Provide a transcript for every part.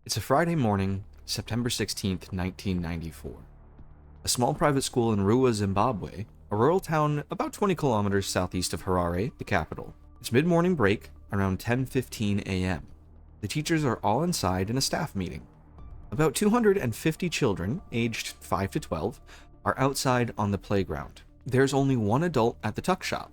It's a Friday morning, September 16th, 1994. A small private school in Ruwa, Zimbabwe, a rural town about 20 kilometers southeast of Harare, the capital. It's mid-morning break, around 10:15 a.m. The teachers are all inside in a staff meeting. About 250 children, aged 5 to 12, are outside on the playground. There's only one adult at the tuck shop,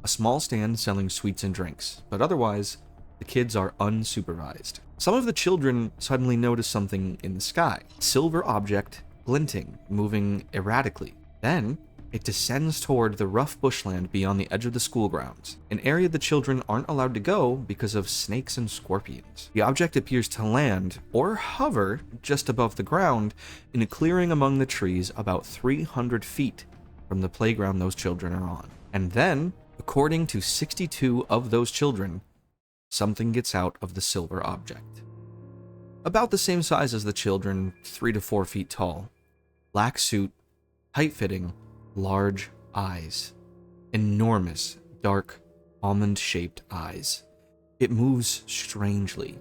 a small stand selling sweets and drinks, but otherwise, the kids are unsupervised. Some of the children suddenly notice something in the sky. Silver object, glinting, moving erratically. Then, it descends toward the rough bushland beyond the edge of the school grounds, an area the children aren't allowed to go because of snakes and scorpions. The object appears to land, or hover, just above the ground, in a clearing among the trees about 300 feet from the playground those children are on. And then, according to 62 of those children, something gets out of the silver object. About the same size as the children, 3 to 4 feet tall. Black suit, tight-fitting, large eyes. Enormous, dark, almond-shaped eyes. It moves strangely,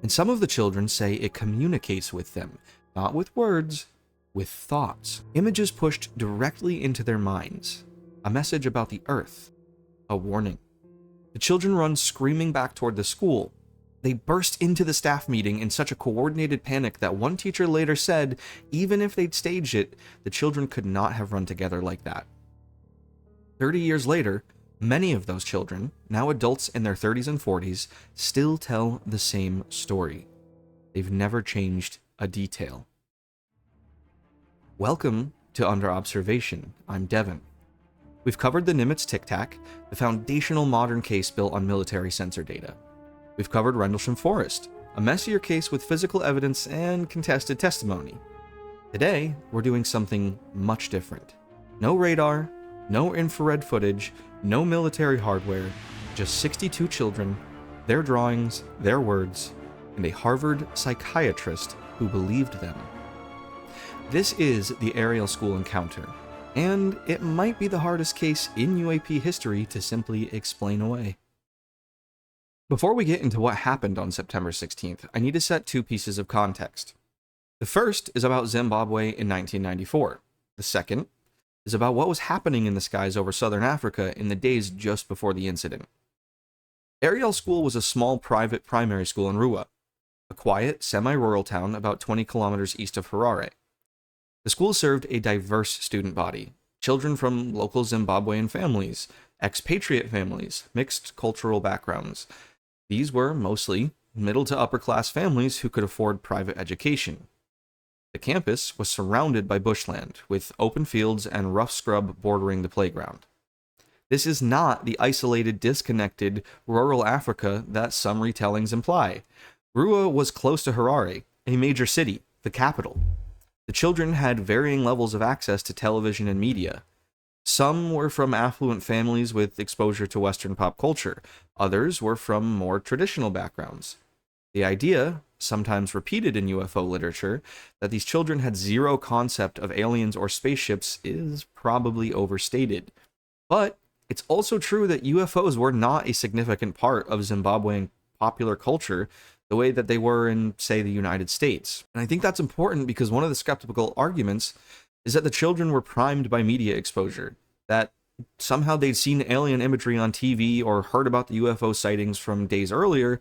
and some of the children say it communicates with them, not with words, with thoughts. Images pushed directly into their minds. A message about the earth. A warning. The children run screaming back toward the school. They burst into the staff meeting in such a coordinated panic that one teacher later said, even if they'd staged it, the children could not have run together like that. 30 years later, many of those children, now adults in their 30s and 40s, still tell the same story. They've never changed a detail. Welcome to Under Observation. I'm Devin. We've covered the Nimitz Tic Tac, the foundational modern case built on military sensor data. We've covered Rendlesham Forest, a messier case with physical evidence and contested testimony. Today, we're doing something much different. No radar, no infrared footage, no military hardware, just 62 children, their drawings, their words, and a Harvard psychiatrist who believed them. This is the Ariel School encounter, and it might be the hardest case in UAP history to simply explain away. Before we get into what happened on September 16th, I need to set two pieces of context. The first is about Zimbabwe in 1994. The second is about what was happening in the skies over southern Africa in the days just before the incident. Ariel School was a small private primary school in Ruwa, a quiet, semi-rural town about 20 kilometers east of Harare. The school served a diverse student body, children from local Zimbabwean families, expatriate families, mixed cultural backgrounds. These were mostly middle to upper class families who could afford private education. The campus was surrounded by bushland, with open fields and rough scrub bordering the playground. This is not the isolated, disconnected, rural Africa that some retellings imply. Ruwa was close to Harare, a major city, the capital. The children had varying levels of access to television and media. Some were from affluent families with exposure to Western pop culture. Others were from more traditional backgrounds. The idea, sometimes repeated in UFO literature, that these children had zero concept of aliens or spaceships is probably overstated. But it's also true that UFOs were not a significant part of Zimbabwean popular culture the way that they were in, say, the United States. And I think that's important because one of the skeptical arguments is that the children were primed by media exposure, that somehow they'd seen alien imagery on TV or heard about the UFO sightings from days earlier,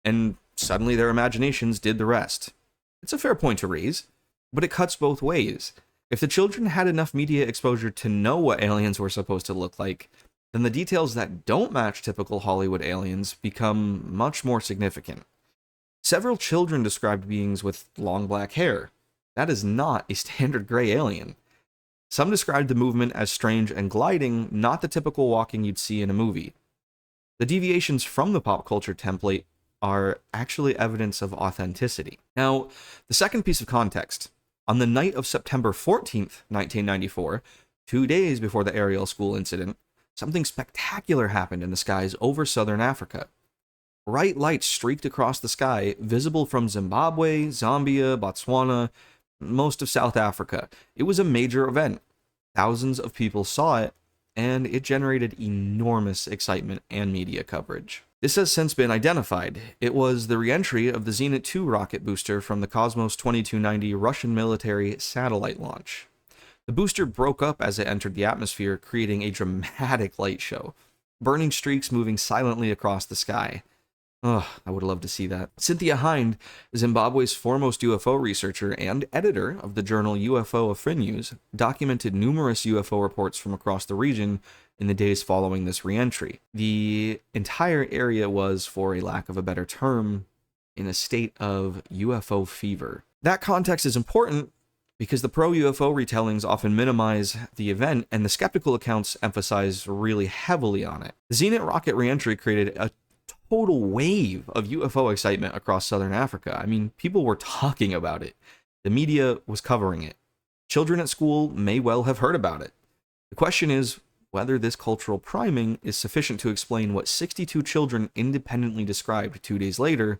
and suddenly their imaginations did the rest. It's a fair point to raise, but it cuts both ways. If the children had enough media exposure to know what aliens were supposed to look like, then the details that don't match typical Hollywood aliens become much more significant. Several children described beings with long black hair. That is not a standard gray alien. Some described the movement as strange and gliding, not the typical walking you'd see in a movie. The deviations from the pop culture template are actually evidence of authenticity. Now, the second piece of context. On the night of September 14th, 1994, 2 days before the Ariel School incident, something spectacular happened in the skies over southern Africa. Bright lights streaked across the sky, visible from Zimbabwe, Zambia, Botswana, most of South Africa. It was a major event. Thousands of people saw it, and it generated enormous excitement and media coverage. This has since been identified. It was the re-entry of the Zenit 2 rocket booster from the Cosmos 2290 Russian military satellite launch. The booster broke up as it entered the atmosphere, creating a dramatic light show, burning streaks moving silently across the sky. Ugh, I would love to see that. Cynthia Hind, Zimbabwe's foremost UFO researcher and editor of the journal UFO of News, documented numerous UFO reports from across the region in the days following this re-entry. The entire area was, for a lack of a better term, in a state of UFO fever. That context is important because the pro-UFO retellings often minimize the event, and the skeptical accounts emphasize really heavily on it. The Zenit rocket re-entry created a total wave of UFO excitement across southern Africa. I mean, people were talking about it. The media was covering it. Children at school may well have heard about it. The question is whether this cultural priming is sufficient to explain what 62 children independently described 2 days later,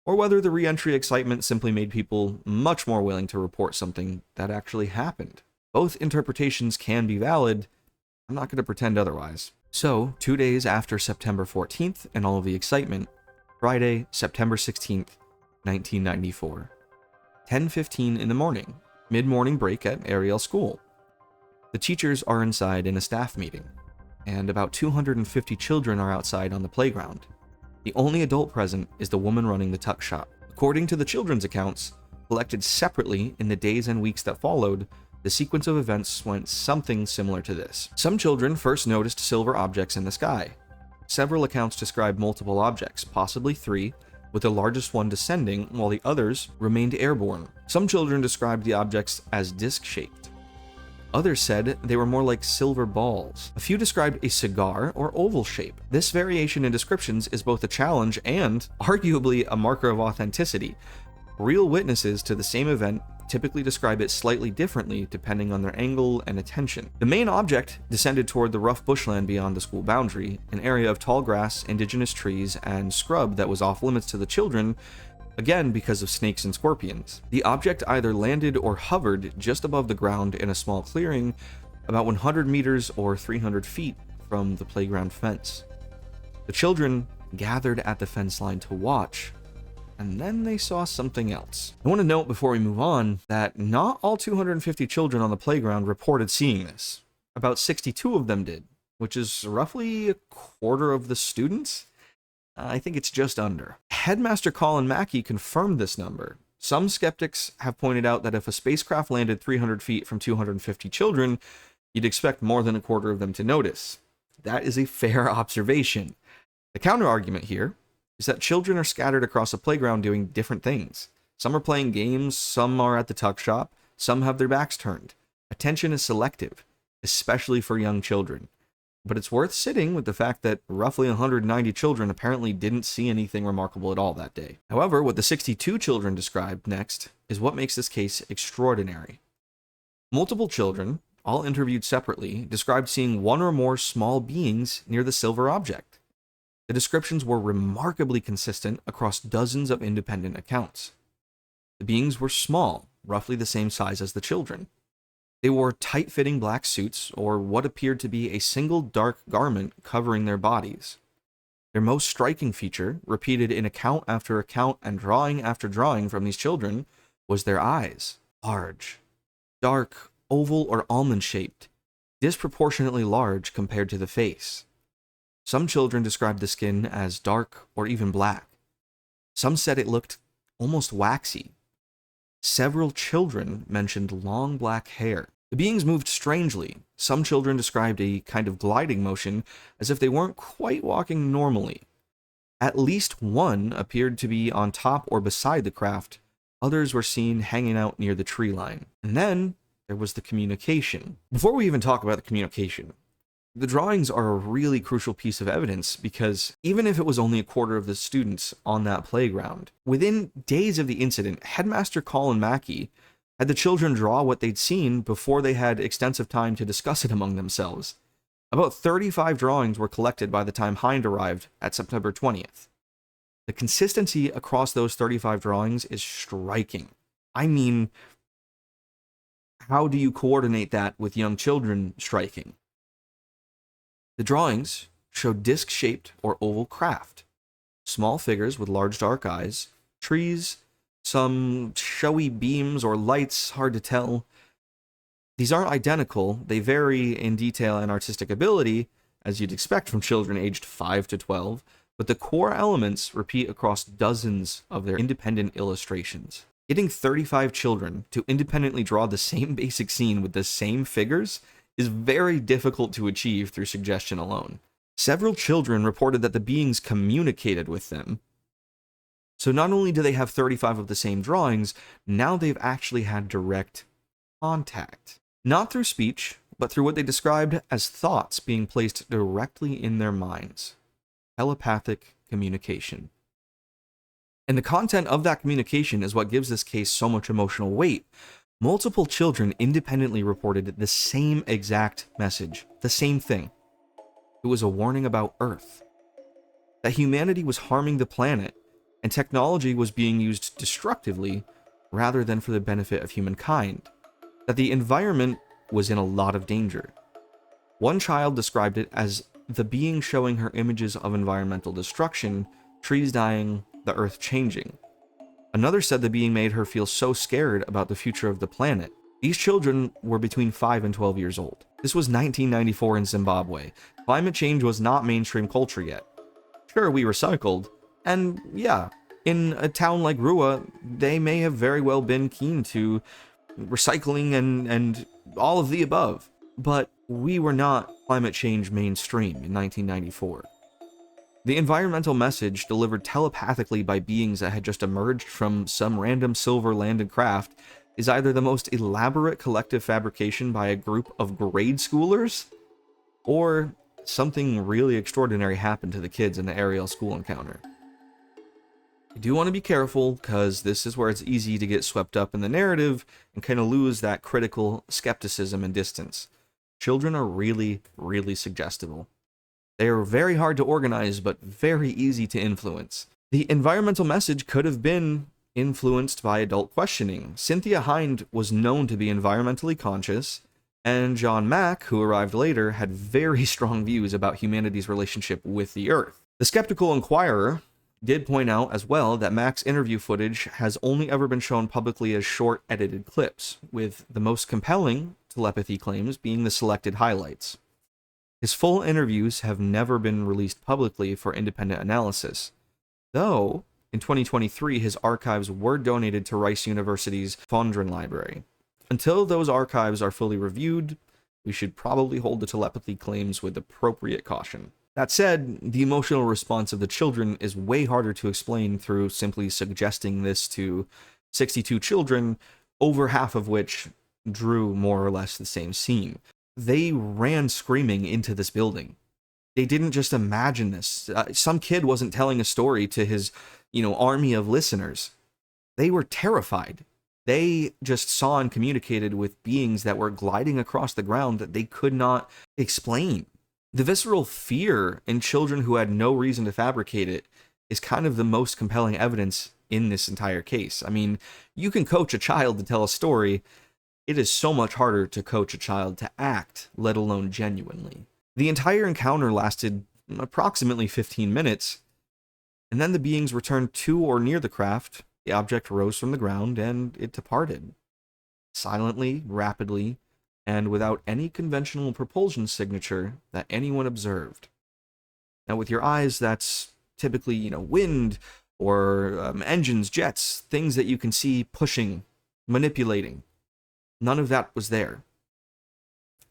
or whether the re-entry excitement simply made people much more willing to report something that actually happened. Both interpretations can be valid. I'm not going to pretend otherwise. So, 2 days after September 14th and all of the excitement, Friday, September 16th, 1994. 10:15 in the morning, mid-morning break at Ariel School. The teachers are inside in a staff meeting, and about 250 children are outside on the playground. The only adult present is the woman running the tuck shop. According to the children's accounts, collected separately in the days and weeks that followed, the sequence of events went something similar to this. Some children first noticed silver objects in the sky. Several accounts describe multiple objects, possibly 3, with the largest one descending while the others remained airborne. Some children described the objects as disc-shaped. Others said they were more like silver balls. A few described a cigar or oval shape. This variation in descriptions is both a challenge and, arguably, a marker of authenticity. Real witnesses to the same event typically describe it slightly differently depending on their angle and attention. The main object descended toward the rough bushland beyond the school boundary, an area of tall grass, indigenous trees, and scrub that was off limits to the children, again because of snakes and scorpions. The object either landed or hovered just above the ground in a small clearing about 100 meters or 300 feet from the playground fence. The children gathered at the fence line to watch, and then they saw something else. I want to note before we move on that not all 250 children on the playground reported seeing this. About 62 of them did, which is roughly a quarter of the students. I think it's just under. Headmaster Colin Mackey confirmed this number. Some skeptics have pointed out that if a spacecraft landed 300 feet from 250 children, you'd expect more than a quarter of them to notice. That is a fair observation. The counter-argument here is that children are scattered across a playground doing different things. Some are playing games, some are at the tuck shop, some have their backs turned. Attention is selective, especially for young children. But it's worth sitting with the fact that roughly 190 children apparently didn't see anything remarkable at all that day. However, what the 62 children described next is what makes this case extraordinary. Multiple children, all interviewed separately, described seeing one or more small beings near the silver object. The descriptions were remarkably consistent across dozens of independent accounts. The beings were small, roughly the same size as the children. They wore tight-fitting black suits, or what appeared to be a single dark garment covering their bodies. Their most striking feature, repeated in account after account and drawing after drawing from these children, was their eyes. Large, dark, oval or almond-shaped, disproportionately large compared to the face. Some children described the skin as dark or even black. Some said it looked almost waxy. Several children mentioned long black hair. The beings moved strangely. Some children described a kind of gliding motion as if they weren't quite walking normally. At least one appeared to be on top or beside the craft. Others were seen hanging out near the tree line. And then there was the communication. Before we even talk about the communication, the drawings are a really crucial piece of evidence because even if it was only a quarter of the students on that playground, within days of the incident, Headmaster Colin Mackey had the children draw what they'd seen before they had extensive time to discuss it among themselves. About 35 drawings were collected by the time Hind arrived at September 20th. The consistency across those 35 drawings is striking. I mean, how do you coordinate that with young children striking? The drawings showed disc-shaped or oval craft. small figures with large dark eyes, trees, some showy beams or lights, hard to tell. These aren't identical, they vary in detail and artistic ability, as you'd expect from children aged 5 to 12, but the core elements repeat across dozens of their independent illustrations. Getting 35 children to independently draw the same basic scene with the same figures is very difficult to achieve through suggestion alone. Several children reported that the beings communicated with them. So not only do they have 35 of the same drawings, now they've actually had direct contact. Not through speech, but through what they described as thoughts being placed directly in their minds. Telepathic communication. And the content of that communication is what gives this case so much emotional weight. Multiple children independently reported the same exact message, the same thing. It was a warning about Earth. That humanity was harming the planet, and technology was being used destructively rather than for the benefit of humankind. That the environment was in a lot of danger. One child described it as the being showing her images of environmental destruction, trees dying, the Earth changing. Another said the being made her feel so scared about the future of the planet. These children were between 5 and 12 years old. This was 1994 in Zimbabwe. Climate change was not mainstream culture yet. Sure, we recycled, and yeah, in a town like Ruwa, they may have very well been keen to recycling and all of the above, but we were not climate change mainstream in 1994. The environmental message, delivered telepathically by beings that had just emerged from some random silver landed craft, is either the most elaborate collective fabrication by a group of grade schoolers, or something really extraordinary happened to the kids in the Ariel School encounter. You do want to be careful, because this is where it's easy to get swept up in the narrative and kind of lose that critical skepticism and distance. Children are really, really suggestible. They are very hard to organize, but very easy to influence. The environmental message could have been influenced by adult questioning. Cynthia Hind was known to be environmentally conscious, and John Mack, who arrived later, had very strong views about humanity's relationship with the Earth. The Skeptical Inquirer did point out as well that Mack's interview footage has only ever been shown publicly as short, edited clips, with the most compelling telepathy claims being the selected highlights. His full interviews have never been released publicly for independent analysis, though in 2023 his archives were donated to Rice University's Fondren Library. Until those archives are fully reviewed, we should probably hold the telepathy claims with appropriate caution. That said, the emotional response of the children is way harder to explain through simply suggesting this to 62 children, over half of which drew more or less the same scene. They ran screaming into this building. They didn't just imagine this. Some kid wasn't telling a story to his, army of listeners. They were terrified. They just saw and communicated with beings that were gliding across the ground that they could not explain. The visceral fear in children who had no reason to fabricate it is kind of the most compelling evidence in this entire case. I mean, you can coach a child to tell a story. It is so much harder to coach a child to act, let alone genuinely. The entire encounter lasted approximately 15 minutes, and then the beings returned to or near the craft, the object rose from the ground, and it departed. Silently, rapidly, and without any conventional propulsion signature that anyone observed. Now, with your eyes, that's typically, wind, or engines, jets, things that you can see pushing, manipulating. None of that was there.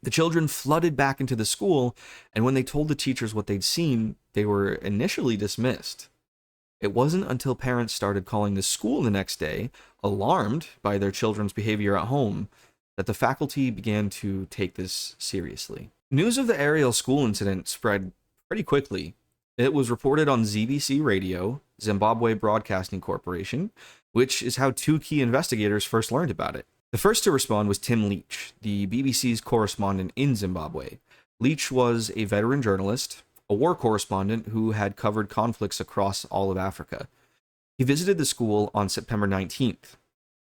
The children flooded back into the school, and when they told the teachers what they'd seen, they were initially dismissed. It wasn't until parents started calling the school the next day, alarmed by their children's behavior at home, that the faculty began to take this seriously. News of the Ariel School incident spread pretty quickly. It was reported on ZBC Radio, Zimbabwe Broadcasting Corporation, which is how two key investigators first learned about it. The first to respond was Tim Leach, the BBC's correspondent in Zimbabwe. Leach was a veteran journalist, a war correspondent who had covered conflicts across all of Africa. He visited the school on September 19th,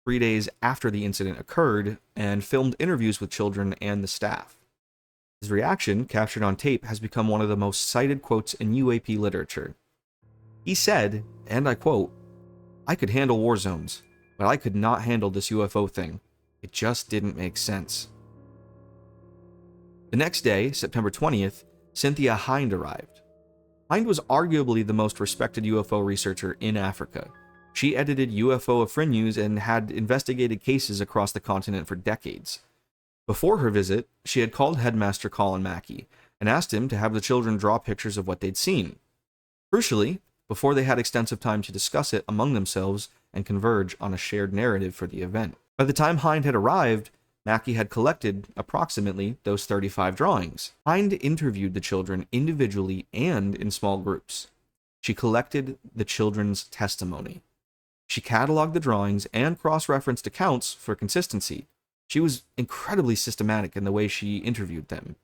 3 days after the incident occurred, and filmed interviews with children and the staff. His reaction, captured on tape, has become one of the most cited quotes in UAP literature. He said, and I quote, "I could handle war zones, but I could not handle this UFO thing. It just didn't make sense." The next day, September 20th, Cynthia Hind arrived. Hind was arguably the most respected UFO researcher in Africa. She edited UFO Afrin News and had investigated cases across the continent for decades. Before her visit, she had called headmaster Colin Mackey and asked him to have the children draw pictures of what they'd seen. Crucially, before they had extensive time to discuss it among themselves and converge on a shared narrative for the event. By the time Hind had arrived, Mackey had collected approximately those 35 drawings. Hind interviewed the children individually and in small groups. She collected the children's testimony. She cataloged the drawings and cross-referenced accounts for consistency. She was incredibly systematic in the way she interviewed them.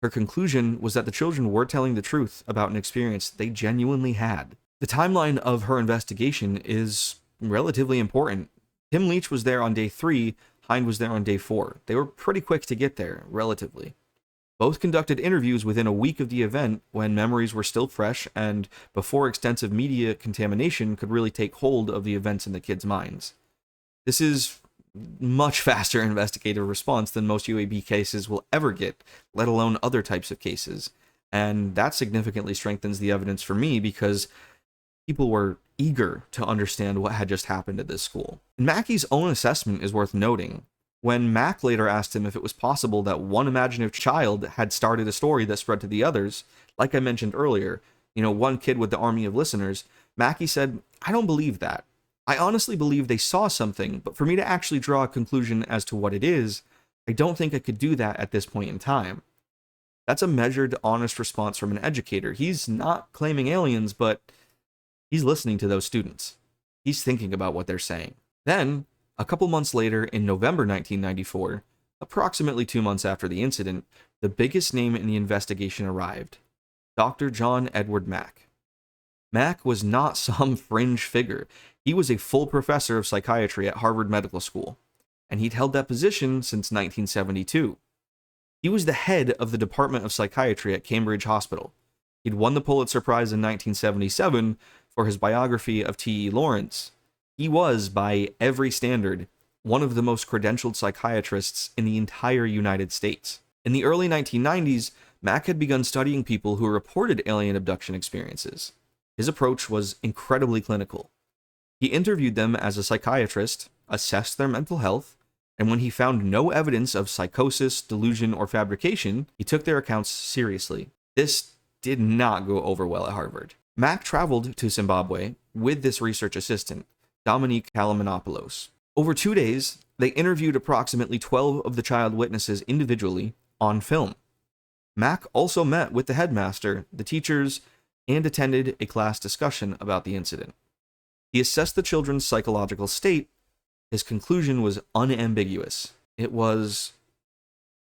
Her conclusion was that the children were telling the truth about an experience they genuinely had. The timeline of her investigation is relatively important. Tim Leach was there on day 3, Hind was there on day 4. They were pretty quick to get there, relatively. Both conducted interviews within a week of the event when memories were still fresh and before extensive media contamination could really take hold of the events in the kids' minds. This is much faster investigative response than most UAP cases will ever get, let alone other types of cases. And that significantly strengthens the evidence for me because people were eager to understand what had just happened at this school. And Mackey's own assessment is worth noting. When Mack later asked him if it was possible that one imaginative child had started a story that spread to the others, like I mentioned earlier, one kid with the army of listeners, Mackey said, "I don't believe that. I honestly believe they saw something, but for me to actually draw a conclusion as to what it is, I don't think I could do that at this point in time." That's a measured, honest response from an educator. He's not claiming aliens, but he's listening to those students. He's thinking about what they're saying. Then, a couple months later, in November 1994, approximately 2 months after the incident, the biggest name in the investigation arrived: Dr. John Edward Mack. Mack was not some fringe figure. He was a full professor of psychiatry at Harvard Medical School, and he'd held that position since 1972. He was the head of the Department of Psychiatry at Cambridge Hospital. He'd won the Pulitzer Prize in 1977 for his biography of T.E. Lawrence. He was, by every standard, one of the most credentialed psychiatrists in the entire United States. In the early 1990s, Mack had begun studying people who reported alien abduction experiences. His approach was incredibly clinical. He interviewed them as a psychiatrist, assessed their mental health, and when he found no evidence of psychosis, delusion, or fabrication, he took their accounts seriously. This did not go over well at Harvard. Mack traveled to Zimbabwe with this research assistant, Dominique Kalamanopoulos. Over 2 days, they interviewed approximately 12 of the child witnesses individually on film. Mack also met with the headmaster, the teachers, and attended a class discussion about the incident. He assessed the children's psychological state. His conclusion was unambiguous. It was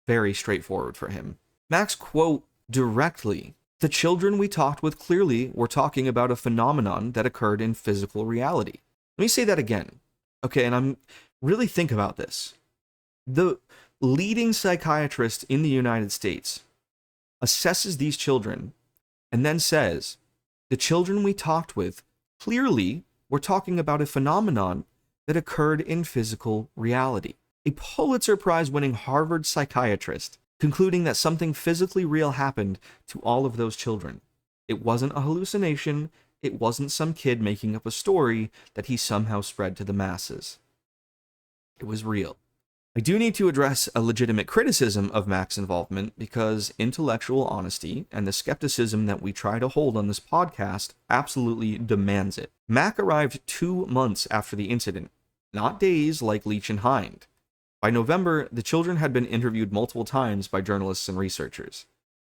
very straightforward for him. Mack's quote directly, "The children we talked with clearly were talking about a phenomenon that occurred in physical reality." Let me say that again. Okay, and I'm really think about this. The leading psychiatrist in the United States assesses these children and then says, "The children we talked with clearly were talking about a phenomenon that occurred in physical reality." A Pulitzer Prize-winning Harvard psychiatrist concluding that something physically real happened to all of those children. It wasn't a hallucination. It wasn't some kid making up a story that he somehow spread to the masses. It was real. I do need to address a legitimate criticism of Mack's involvement because intellectual honesty and the skepticism that we try to hold on this podcast absolutely demands it. Mack arrived 2 months after the incident, not days like Leach and Hind. By November, the children had been interviewed multiple times by journalists and researchers.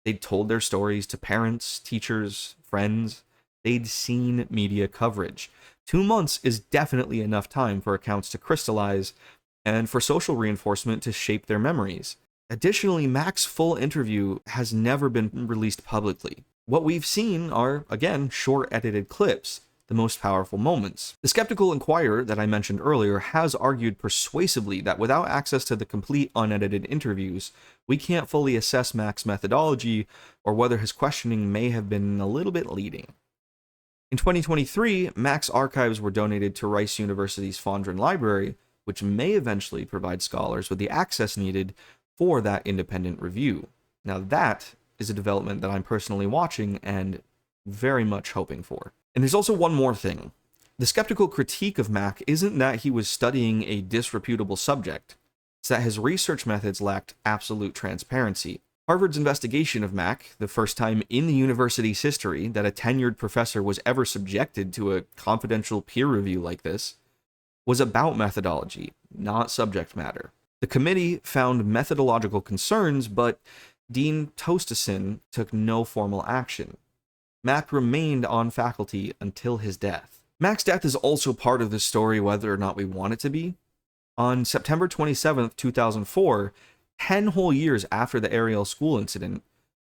They'd told their stories to parents, teachers, friends. They'd seen media coverage. 2 months is definitely enough time for accounts to crystallize and for social reinforcement to shape their memories. Additionally, Mack's full interview has never been released publicly. What we've seen are, again, short edited clips, the most powerful moments. The Skeptical Inquirer that I mentioned earlier has argued persuasively that without access to the complete unedited interviews, we can't fully assess Mack's methodology or whether his questioning may have been a little bit leading. In 2023, Mack's archives were donated to Rice University's Fondren Library, which may eventually provide scholars with the access needed for that independent review. Now that is a development that I'm personally watching and very much hoping for. And there's also one more thing. The skeptical critique of Mack isn't that he was studying a disreputable subject, it's that his research methods lacked absolute transparency. Harvard's investigation of Mack, the first time in the university's history that a tenured professor was ever subjected to a confidential peer review like this, was about methodology, not subject matter. The committee found methodological concerns, but Dean Tosteson took no formal action. Mack remained on faculty until his death. Mack's death is also part of this story, whether or not we want it to be. On September 27th, 2004, 10 whole years after the Ariel School incident,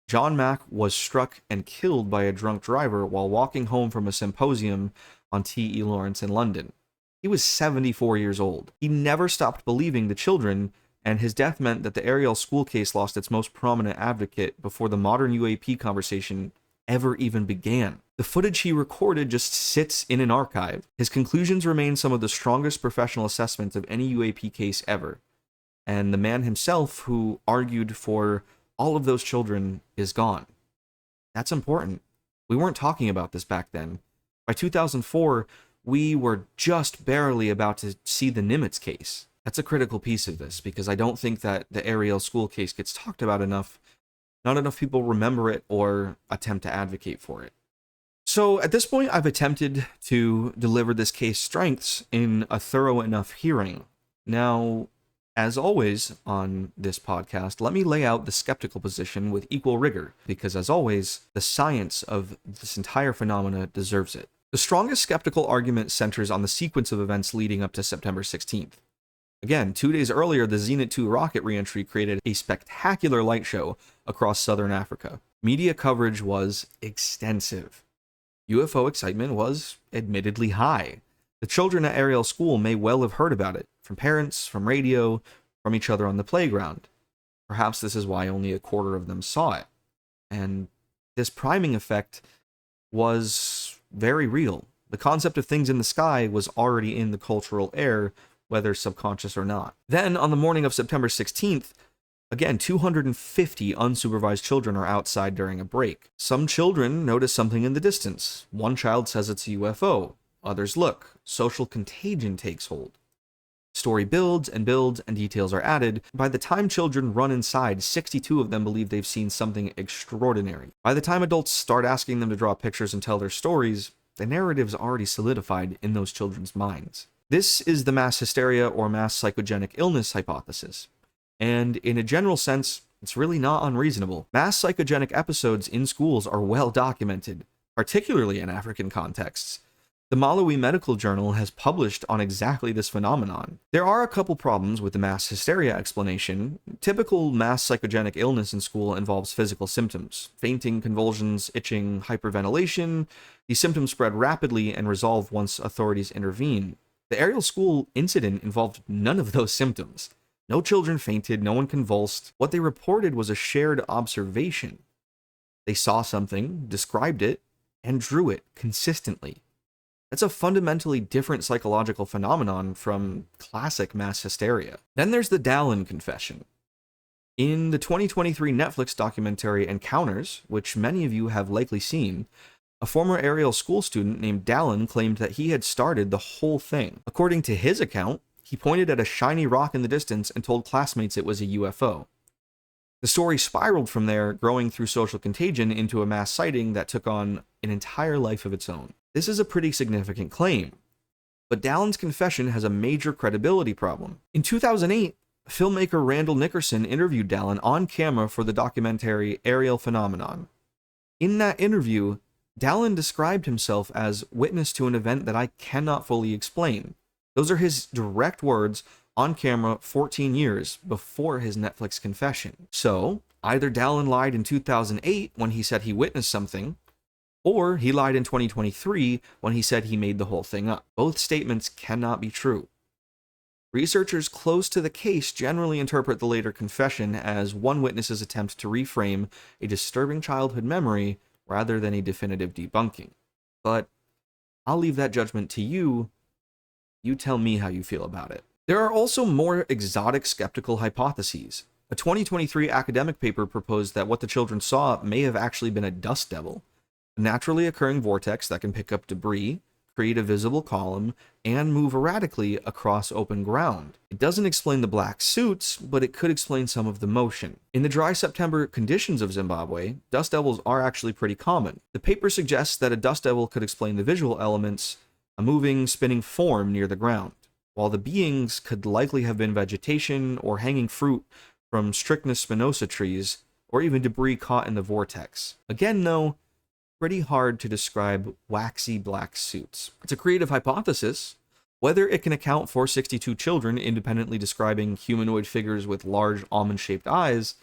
John Mack was struck and killed by a drunk driver while walking home from a symposium on T.E. Lawrence in London. He was 74 years old. He never stopped believing the children, and his death meant that the Ariel School case lost its most prominent advocate before the modern UAP conversation ever even began. The footage he recorded just sits in an archive. His conclusions remain some of the strongest professional assessments of any UAP case ever. And the man himself who argued for all of those children is gone. That's important. We weren't talking about this back then. By 2004, we were just barely about to see the Nimitz case. That's a critical piece of this, because I don't think that the Ariel School case gets talked about enough. Not enough people remember it or attempt to advocate for it. So at this point, I've attempted to deliver this case strengths in a thorough enough hearing. Now, as always on this podcast, let me lay out the skeptical position with equal rigor, because as always, the science of this entire phenomena deserves it. The strongest skeptical argument centers on the sequence of events leading up to September 16th. Again, 2 days earlier, the Zenit 2 rocket reentry created a spectacular light show across southern Africa. Media coverage was extensive. UFO excitement was admittedly high. The children at Ariel School may well have heard about it, from parents, from radio, from each other on the playground. Perhaps this is why only a quarter of them saw it. And this priming effect was very real. The concept of things in the sky was already in the cultural air, whether subconscious or not. Then, on the morning of September 16th, again, 250 unsupervised children are outside during a break. Some children notice something in the distance. One child says it's a UFO. Others look. Social contagion takes hold. Story builds, and details are added. By the time children run inside, 62 of them believe they've seen something extraordinary. By the time adults start asking them to draw pictures and tell their stories, the narrative's already solidified in those children's minds. This is the mass hysteria or mass psychogenic illness hypothesis. And in a general sense, it's really not unreasonable. Mass psychogenic episodes in schools are well documented, particularly in African contexts. The Malawi Medical Journal has published on exactly this phenomenon. There are a couple problems with the mass hysteria explanation. Typical mass psychogenic illness in school involves physical symptoms: fainting, convulsions, itching, hyperventilation. These symptoms spread rapidly and resolve once authorities intervene. The Ariel School incident involved none of those symptoms. No children fainted, no one convulsed. What they reported was a shared observation. They saw something, described it, and drew it consistently. That's a fundamentally different psychological phenomenon from classic mass hysteria. Then there's the Dallyn confession. In the 2023 Netflix documentary Encounters, which many of you have likely seen, a former Ariel School student named Dallyn claimed that he had started the whole thing. According to his account, he pointed at a shiny rock in the distance and told classmates it was a UFO. The story spiraled from there, growing through social contagion into a mass sighting that took on an entire life of its own. This is a pretty significant claim, but Dallyn's confession has a major credibility problem. In 2008, filmmaker Randall Nickerson interviewed Dallyn on camera for the documentary Ariel Phenomenon. In that interview, Dallyn described himself as witness to an event that I cannot fully explain. Those are his direct words on camera 14 years before his Netflix confession. So, either Dallyn lied in 2008 when he said he witnessed something, or he lied in 2023 when he said he made the whole thing up. Both statements cannot be true. Researchers close to the case generally interpret the later confession as one witness's attempt to reframe a disturbing childhood memory rather than a definitive debunking. But I'll leave that judgment to you. You tell me how you feel about it. There are also more exotic skeptical hypotheses. A 2023 academic paper proposed that what the children saw may have actually been a dust devil, a naturally occurring vortex that can pick up debris, create a visible column, and move erratically across open ground. It doesn't explain the black suits, but it could explain some of the motion. In the dry September conditions of Zimbabwe, dust devils are actually pretty common. The paper suggests that a dust devil could explain the visual elements, a moving, spinning form near the ground, while the beings could likely have been vegetation or hanging fruit from Strychnus spinosa trees, or even debris caught in the vortex. Again, though, pretty hard to describe waxy black suits. It's a creative hypothesis. Whether it can account for 62 children independently describing humanoid figures with large almond-shaped eyes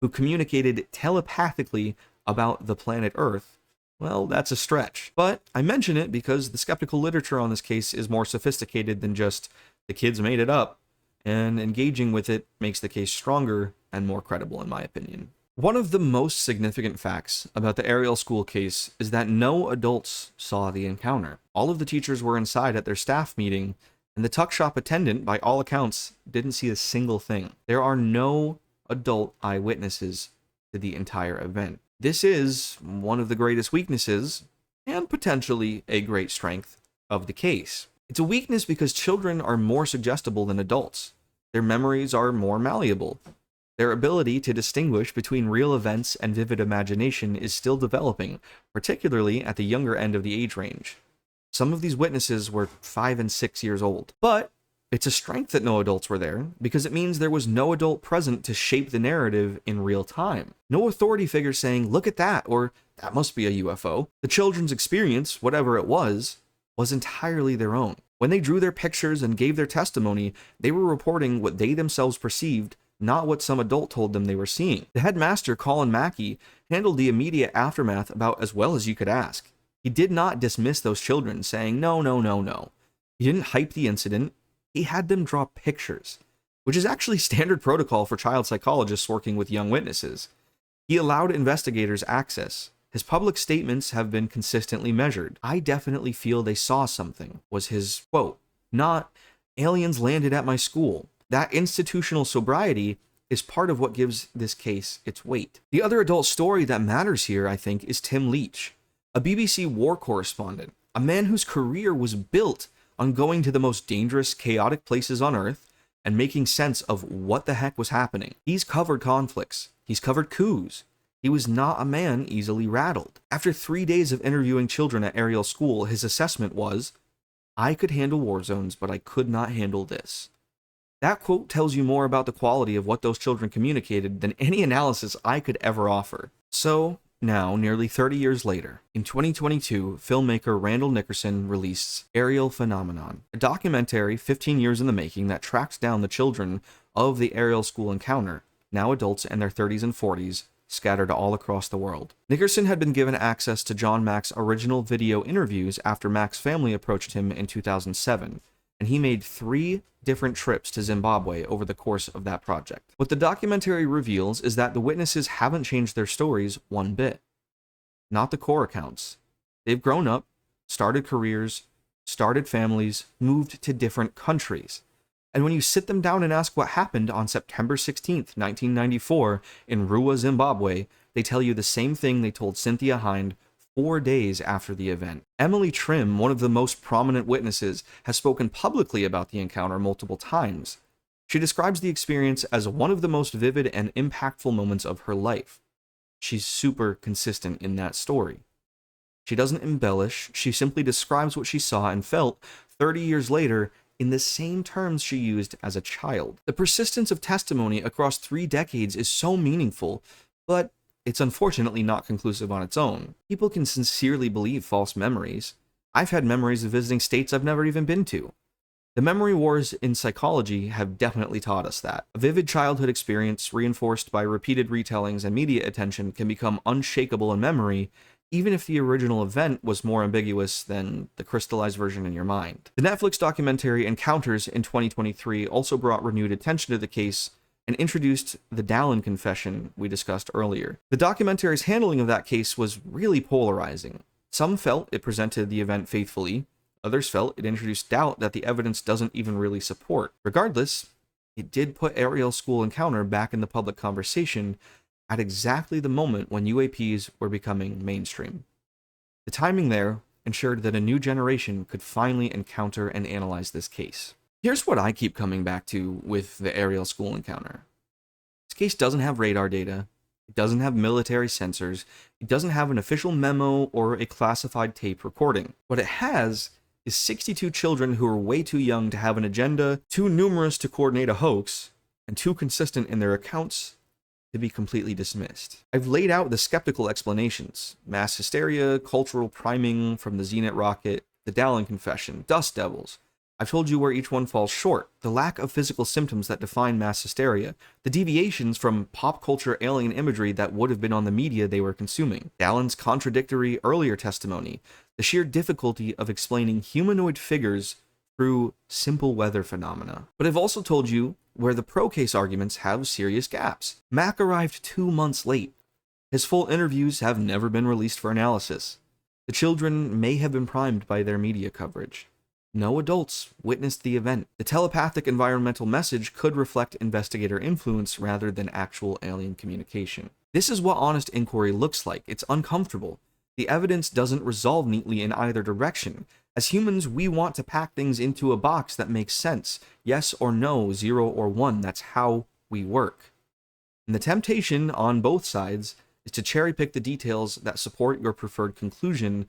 who communicated telepathically about the planet Earth, well, that's a stretch. But I mention it because the skeptical literature on this case is more sophisticated than just the kids made it up, and engaging with it makes the case stronger and more credible in my opinion. One of the most significant facts about the Ariel School case is that no adults saw the encounter. All of the teachers were inside at their staff meeting, and the tuck shop attendant, by all accounts, didn't see a single thing. There are no adult eyewitnesses to the entire event. This is one of the greatest weaknesses, and potentially a great strength, of the case. It's a weakness because children are more suggestible than adults. Their memories are more malleable. Their ability to distinguish between real events and vivid imagination is still developing, particularly at the younger end of the age range. Some of these witnesses were 5 and 6 years old. But it's a strength that no adults were there, because it means there was no adult present to shape the narrative in real time. No authority figure saying, "Look at that," or "That must be a UFO." The children's experience, whatever it was entirely their own. When they drew their pictures and gave their testimony, they were reporting what they themselves perceived, not what some adult told them they were seeing. The headmaster, Colin Mackey, handled the immediate aftermath about as well as you could ask. He did not dismiss those children, saying, no. He didn't hype the incident. He had them draw pictures, which is actually standard protocol for child psychologists working with young witnesses. He allowed investigators access. His public statements have been consistently measured. "I definitely feel they saw something," was his quote. Not, "Aliens landed at my school." That institutional sobriety is part of what gives this case its weight. The other adult story that matters here, I think, is Tim Leach, a BBC war correspondent, a man whose career was built on going to the most dangerous, chaotic places on Earth and making sense of what the heck was happening. He's covered conflicts. He's covered coups. He was not a man easily rattled. After 3 days of interviewing children at Ariel School, his assessment was, "I could handle war zones, but I could not handle this." That quote tells you more about the quality of what those children communicated than any analysis I could ever offer. So, now, nearly 30 years later, in 2022, filmmaker Randall Nickerson released Ariel Phenomenon, a documentary 15 years in the making that tracks down the children of the Ariel School encounter, now adults in their 30s and 40s, scattered all across the world. Nickerson had been given access to John Mack's original video interviews after Mack's family approached him in 2007, and he made 3 different trips to Zimbabwe over the course of that project. What the documentary reveals is that the witnesses haven't changed their stories one bit. Not the core accounts. They've grown up, started careers, started families, moved to different countries. And when you sit them down and ask what happened on September 16th, 1994 in Ruwa, Zimbabwe, they tell you the same thing they told Cynthia Hind 4 days after the event. Emily Trim, one of the most prominent witnesses, has spoken publicly about the encounter multiple times. She describes the experience as one of the most vivid and impactful moments of her life. She's super consistent in that story. She doesn't embellish, she simply describes what she saw and felt 30 years later in the same terms she used as a child. The persistence of testimony across 3 decades is so meaningful, but it's unfortunately not conclusive on its own. People can sincerely believe false memories. I've had memories of visiting states I've never even been to. The memory wars in psychology have definitely taught us that. A vivid childhood experience reinforced by repeated retellings and media attention can become unshakable in memory, even if the original event was more ambiguous than the crystallized version in your mind. The Netflix documentary Encounters in 2023 also brought renewed attention to the case and introduced the Dallyn confession we discussed earlier. The documentary's handling of that case was really polarizing. Some felt it presented the event faithfully, others felt it introduced doubt that the evidence doesn't even really support. Regardless, it did put Ariel School encounter back in the public conversation at exactly the moment when UAPs were becoming mainstream. The timing there ensured that a new generation could finally encounter and analyze this case. Here's what I keep coming back to with the Ariel School encounter. This case doesn't have radar data, it doesn't have military sensors, it doesn't have an official memo or a classified tape recording. What it has is 62 children who are way too young to have an agenda, too numerous to coordinate a hoax, and too consistent in their accounts to be completely dismissed. I've laid out the skeptical explanations: mass hysteria, cultural priming from the Zenit rocket, the Dallyn confession, dust devils. I've told you where each one falls short: the lack of physical symptoms that define mass hysteria, the deviations from pop culture alien imagery that would have been on the media they were consuming, Dallyn's contradictory earlier testimony, the sheer difficulty of explaining humanoid figures through simple weather phenomena. But I've also told you where the pro-case arguments have serious gaps. Mack arrived 2 months late. His full interviews have never been released for analysis. The children may have been primed by their media coverage. No adults witnessed the event. The telepathic environmental message could reflect investigator influence rather than actual alien communication. This is what honest inquiry looks like. It's uncomfortable. The evidence doesn't resolve neatly in either direction. As humans, we want to pack things into a box that makes sense. Yes or no, 0 or 1. That's how we work. And the temptation on both sides is to cherry pick the details that support your preferred conclusion,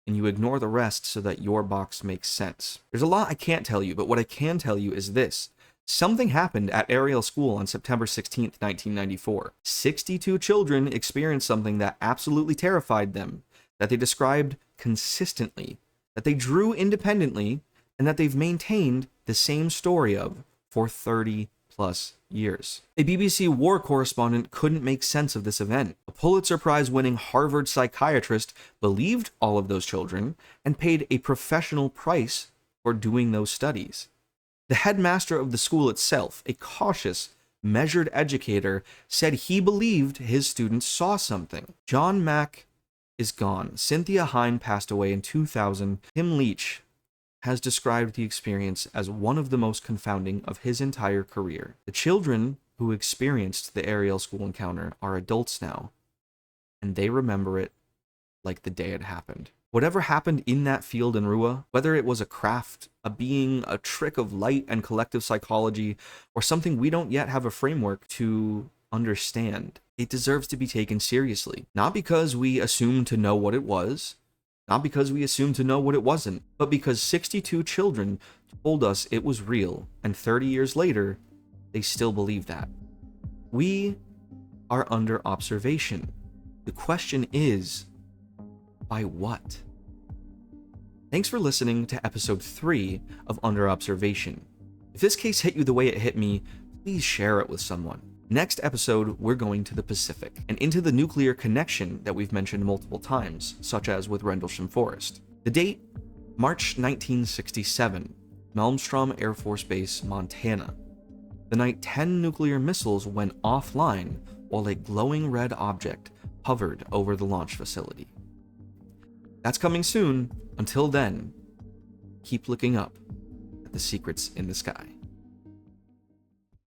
and you ignore the rest so that your box makes sense. There's a lot I can't tell you, but what I can tell you is this. Something happened at Ariel School on September 16th, 1994. 62 children experienced something that absolutely terrified them, that they described consistently, that they drew independently, and that they've maintained the same story of for 30 plus years. A BBC war correspondent couldn't make sense of this event. A Pulitzer Prize-winning Harvard psychiatrist believed all of those children and paid a professional price for doing those studies. The headmaster of the school itself, a cautious, measured educator, said he believed his students saw something. John Mack is gone. Cynthia Hind passed away in 2000. Tim Leach has described the experience as one of the most confounding of his entire career. The children who experienced the Ariel School encounter are adults now, and they remember it like the day it happened. Whatever happened in that field in Ruwa, whether it was a craft, a being, a trick of light and collective psychology, or something we don't yet have a framework to understand, it deserves to be taken seriously. Not because we assume to know what it was, not because we assume to know what it wasn't, but because 62 children told us it was real, and 30 years later, they still believe that. We are under observation. The question is, by what? Thanks for listening to episode 3 of Under Observation. If this case hit you the way it hit me, please share it with someone. Next episode, we're going to the Pacific, and into the nuclear connection that we've mentioned multiple times, such as with Rendlesham Forest. The date, March 1967, Malmstrom Air Force Base, Montana. The night 10 nuclear missiles went offline while a glowing red object hovered over the launch facility. That's coming soon. Until then, keep looking up at the secrets in the sky.